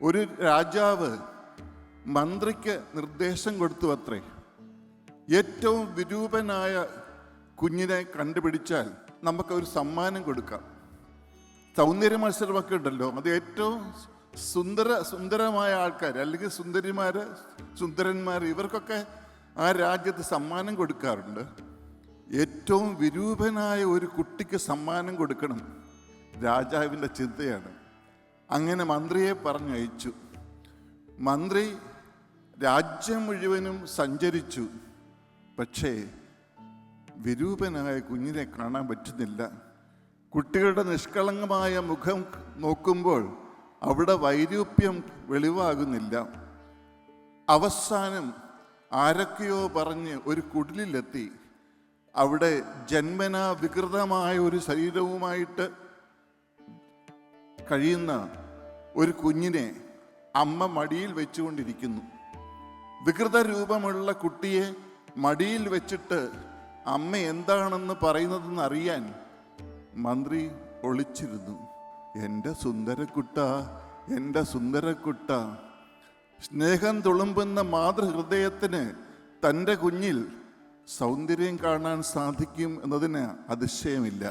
ഒരു രാജാവ് മന്ത്രിക്ക് നിർദ്ദേശം കൊടുത്തു അത്രേ, ഏറ്റവും വിരൂപനായ കുഞ്ഞിനെ കണ്ടുപിടിച്ചാൽ നമുക്കൊരു സമ്മാനം കൊടുക്കാം. സൗന്ദര്യ മത്സരമൊക്കെ ഉണ്ടല്ലോ, അത് ഏറ്റവും സുന്ദരമായ ആൾക്കാർ അല്ലെങ്കിൽ സുന്ദരന്മാർ ഇവർക്കൊക്കെ ആ രാജ്യത്ത് സമ്മാനം കൊടുക്കാറുണ്ട്. ഏറ്റവും വിരൂപനായ ഒരു കുട്ടിക്ക് സമ്മാനം കൊടുക്കണം, രാജാവിൻ്റെ ചിന്തയാണ്. അങ്ങനെ മന്ത്രിയെ പറഞ്ഞയച്ചു. മന്ത്രി രാജ്യം മുഴുവനും സഞ്ചരിച്ചു. പക്ഷേ വിരൂപനായ കുഞ്ഞിനെ കാണാൻ പറ്റുന്നില്ല. കുട്ടികളുടെ നിഷ്കളങ്കമായ മുഖം നോക്കുമ്പോൾ അവിടെ വൈരൂപ്യം വെളിവാകുന്നില്ല. അവസാനം ആരൊക്കെയോ പറഞ്ഞ് ഒരു കുടിലെത്തി. അവിടെ ജന്മനാ വികൃതമായ ഒരു ശരീരവുമായിട്ട് കഴിയുന്ന ഒരു കുഞ്ഞിനെ അമ്മ മടിയിൽ വെച്ചുകൊണ്ടിരിക്കുന്നു. വികൃത രൂപമുള്ള കുട്ടിയെ മടിയിൽ വെച്ചിട്ട് അമ്മ എന്താണെന്ന് പറയുന്നതെന്ന് അറിയാൻ മന്ത്രി ഒളിച്ചിരുന്നു. എൻ്റെ സുന്ദരക്കുട്ട, എൻ്റെ സുന്ദരക്കുട്ട. സ്നേഹം തുളുമ്പുന്ന മാതൃഹൃദയത്തിന് തൻ്റെ കുഞ്ഞിൽ സൗന്ദര്യം കാണാൻ സാധിക്കും എന്നതിന് അതിശയമില്ല.